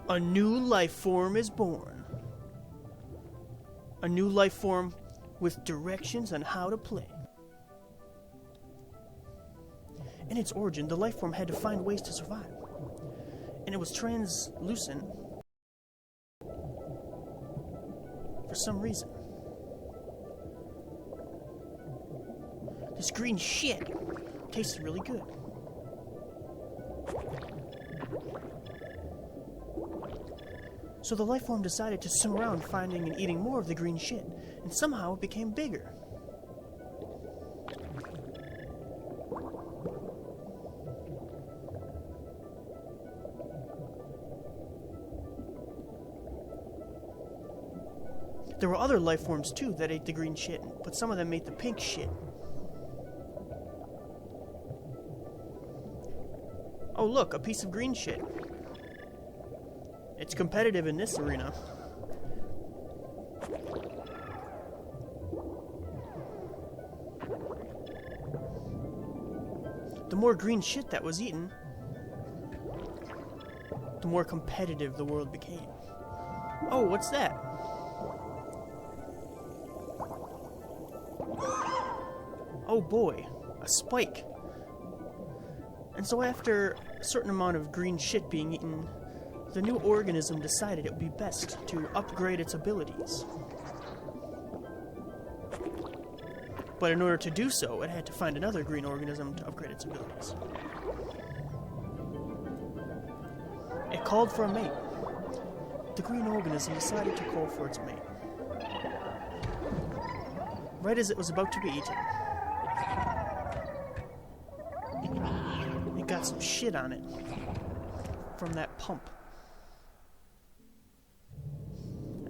A new life form is born. A new life form with directions on how to play. In its origin, the life form had to find ways to survive. And it was translucent for some reason. This green shit tasted really good. So the life form decided to swim around finding and eating more of the green shit, and somehow it became bigger. There were other life forms too that ate the green shit, but some of them ate the pink shit. Oh look, a piece of green shit. It's competitive in this arena. The more green shit that was eaten, the more competitive the world became. Oh, what's that? Oh boy, a spike. And so after a certain amount of green shit being eaten, the new organism decided it would be best to upgrade its abilities. But in order to do so, it had to find another green organism to upgrade its abilities. It called for a mate. The green organism decided to call for its mate. Right as it was about to be eaten. It got some shit on it from that pump.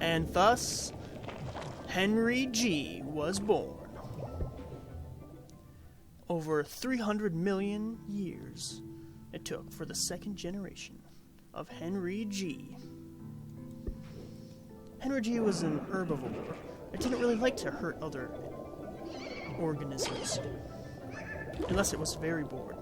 And thus, Henrygie was born. Over 300 million years it took for the second generation of Henrygie. Henrygie was an herbivore. It didn't really like to hurt other organisms, unless it was very bored.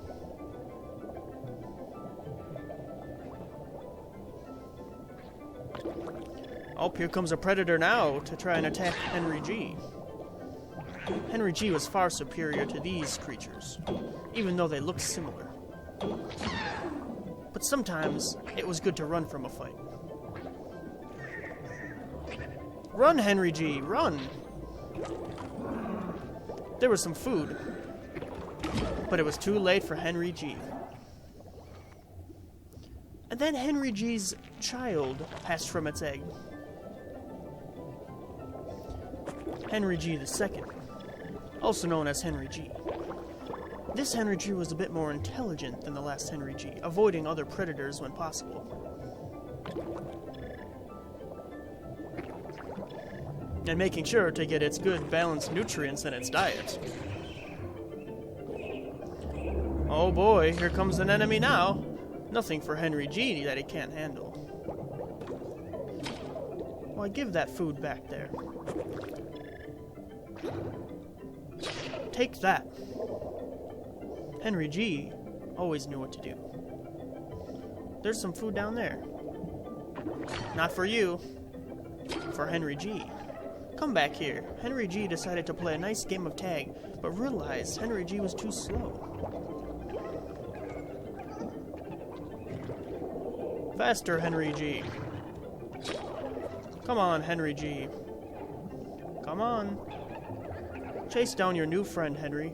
Oh, here comes a predator now to try and attack Henrygie. Henrygie was far superior to these creatures, even though they looked similar. But sometimes it was good to run from a fight. Run, Henrygie, run! There was some food, but it was too late for Henrygie. And then Henrygie's child hatched from its egg. Henrygie II, also known as Henrygie. This Henrygie was a bit more intelligent than the last Henrygie, avoiding other predators when possible. And making sure to get its good balanced nutrients in its diet. Oh boy, here comes an enemy now. Nothing for Henrygie that he can't handle. Why, give that food back there. Take that. Henrygie always knew what to do. There's some food down there. Not for you. For Henrygie. Come back here. Henrygie decided to play a nice game of tag, but realized Henrygie was too slow. Faster, Henrygie. Come on, Henrygie. Come on. Chase down your new friend, Henry.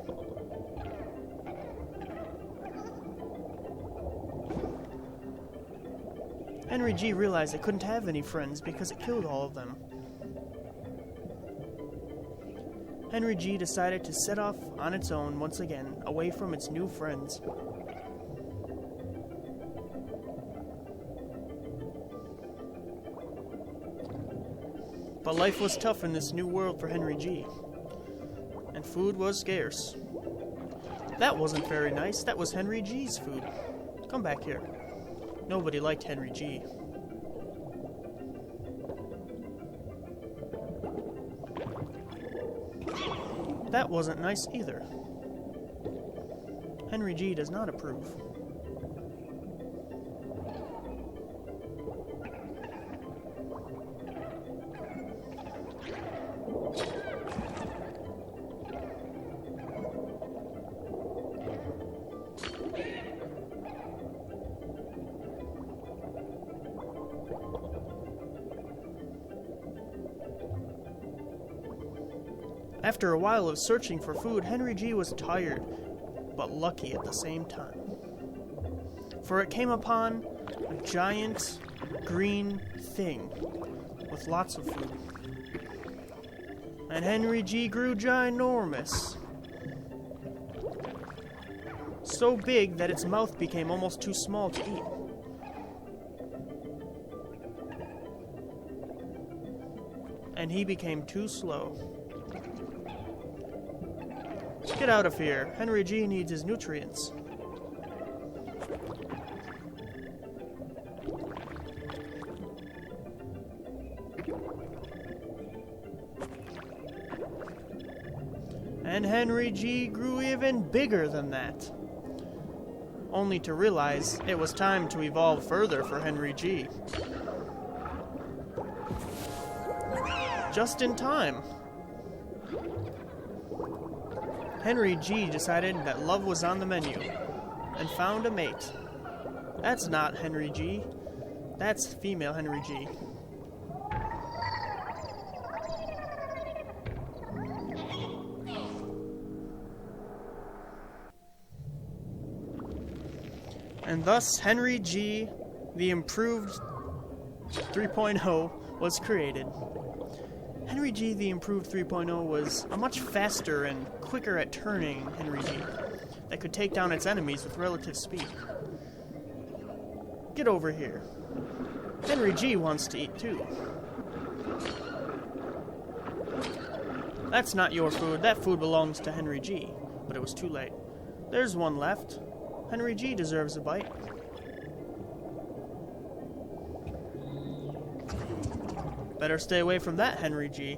Henrygie realized it couldn't have any friends because it killed all of them. Henrygie decided to set off on its own once again, away from its new friends. But life was tough in this new world for Henrygie, and food was scarce. That wasn't very nice. That was Henrygie's food. Come back here. Nobody liked Henrygie. That wasn't nice either. Henrygie does not approve. After a while of searching for food, Henrygie was tired, but lucky at the same time. For it came upon a giant green thing with lots of food. And Henrygie grew ginormous. So big that its mouth became almost too small to eat. And he became too slow. Get out of here. Henrygie needs his nutrients. And Henrygie grew even bigger than that. Only to realize it was time to evolve further for Henrygie. Just in time. Henrygie decided that love was on the menu and found a mate. That's not Henrygie. That's female Henrygie. And thus, Henrygie, the improved 3.0, was created. Henrygie, the improved 3.0, was a much faster and quicker at turning Henrygie that could take down its enemies with relative speed. Get over here. Henrygie wants to eat too. That's not your food. That food belongs to Henrygie, but it was too late. There's one left. Henrygie deserves a bite. Better stay away from that, Henrygie.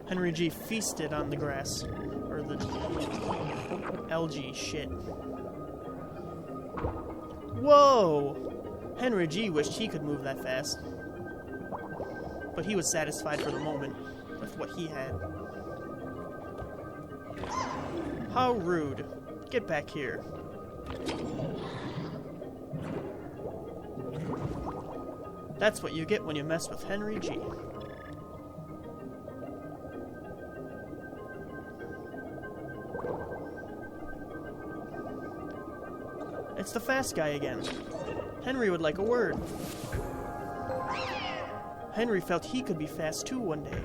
Henrygie feasted on the grass, or the algae shit. Whoa! Henrygie wished he could move that fast. But he was satisfied for the moment with what he had. How rude. Get back here. That's what you get when you mess with Henrygie. It's the fast guy again. Henry would like a word. Henry felt he could be fast too one day.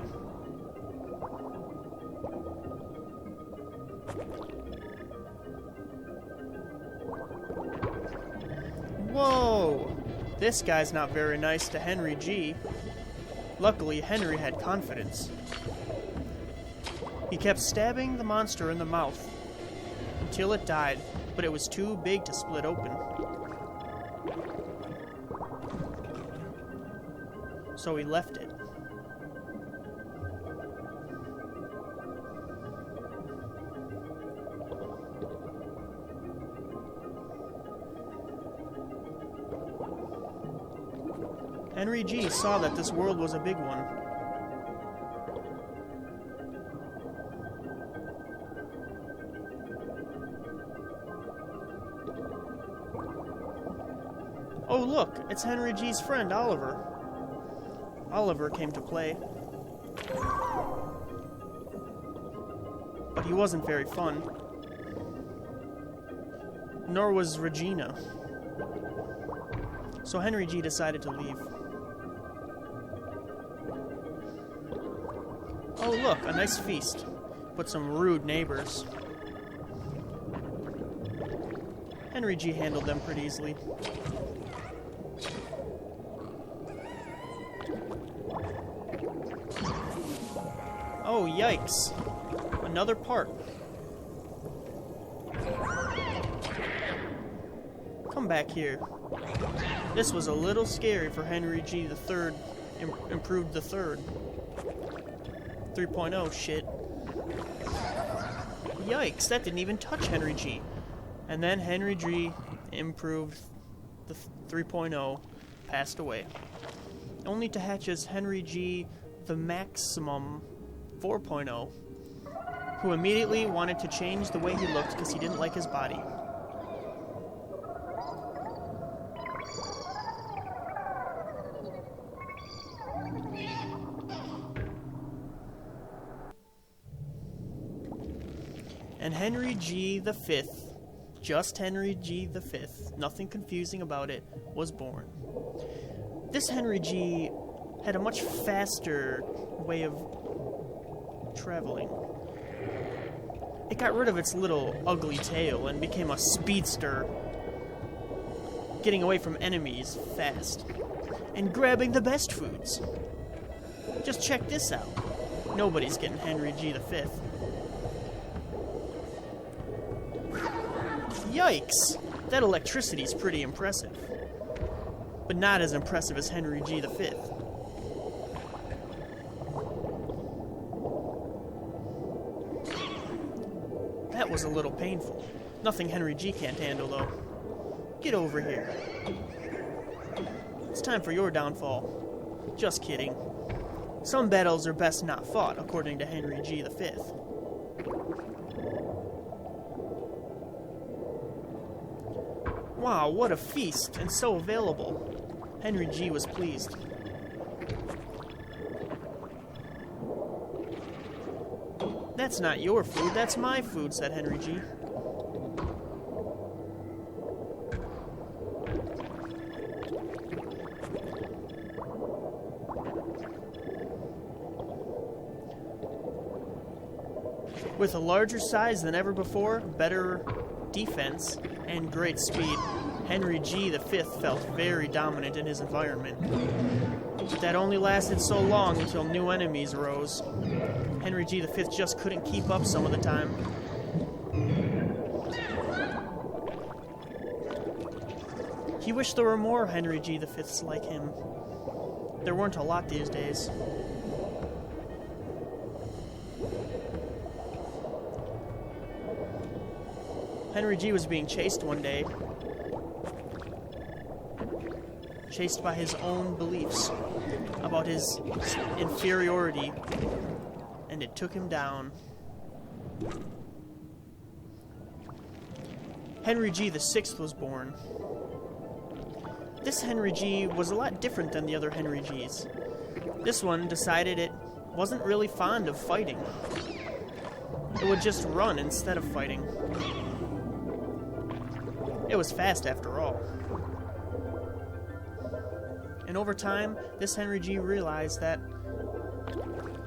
Whoa! This guy's not very nice to Henrygie. Luckily, Henry had confidence. He kept stabbing the monster in the mouth until it died, but it was too big to split open. So he left it. Henrygie saw that this world was a big one. Oh look, it's Henrygie's friend, Oliver. Oliver came to play. But he wasn't very fun. Nor was Regina. So Henrygie decided to leave. Oh look, a nice feast. But some rude neighbors. Henrygie handled them pretty easily. Oh, yikes. Another part. Come back here. This was a little scary for Henrygie the Third, improved the Third. 3.0 shit. Yikes, that didn't even touch Henrygie. And then Henrygie, improved the 3.0, passed away. Only to hatch as Henrygie the Maximum 4.0, who immediately wanted to change the way he looked because he didn't like his body. And Henrygie V, just Henrygie V, nothing confusing about it, was born. This Henrygie had a much faster way of traveling. It got rid of its little ugly tail and became a speedster, getting away from enemies fast and grabbing the best foods. Just check this out. Nobody's getting Henrygie V. Yikes! That electricity's pretty impressive. But not as impressive as Henrygie V. That was a little painful. Nothing Henrygie can't handle, though. Get over here. It's time for your downfall. Just kidding. Some battles are best not fought, according to Henrygie V. Wow, what a feast, and so available. Henrygie was pleased. That's not your food, that's my food, said Henrygie. With a larger size than ever before, better defense, and great speed, Henrygie V felt very dominant in his environment. But that only lasted so long until new enemies arose. Henrygie V just couldn't keep up some of the time. He wished there were more Henrygie V's like him. There weren't a lot these days. Henrygie was being chased one day. Chased by his own beliefs about his inferiority, and it took him down. Henrygie VI was born. This Henrygie was a lot different than the other Henrygies. This one decided it wasn't really fond of fighting. It would just run instead of fighting. It was fast after all. And over time, this Henrygie realized that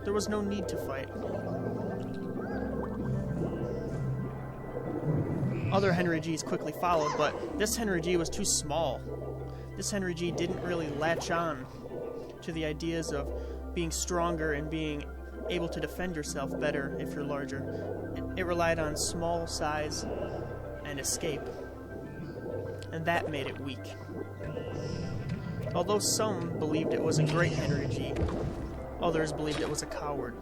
there was no need to fight. Other Henrygies quickly followed, but this Henrygie was too small. This Henrygie didn't really latch on to the ideas of being stronger and being able to defend yourself better if you're larger. It relied on small size and escape. And that made it weak. Although some believed it was a great Henrygie, others believed it was a coward.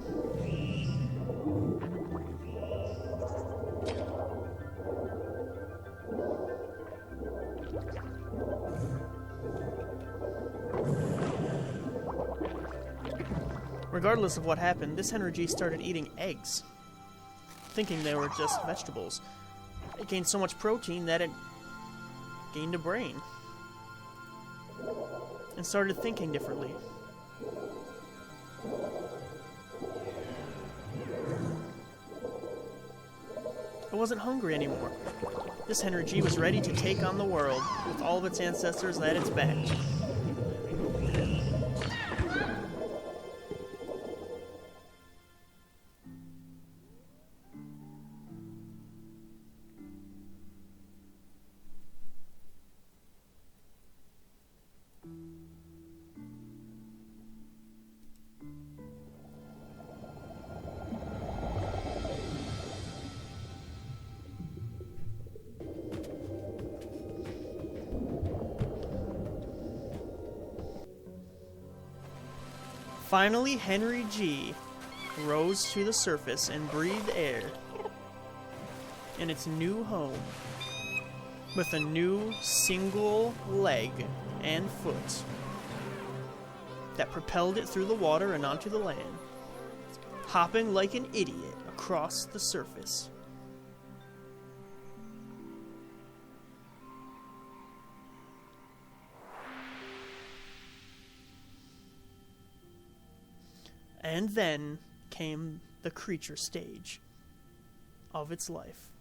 Regardless of what happened, this Henrygie started eating eggs, thinking they were just vegetables. It gained so much protein that it gained a brain and started thinking differently. It wasn't hungry anymore. This Henrygie was ready to take on the world with all of its ancestors at its back. Finally, Henrygie rose to the surface and breathed air in its new home with a new single leg and foot that propelled it through the water and onto the land, hopping like an idiot across the surface. And then came the creature stage. of its life.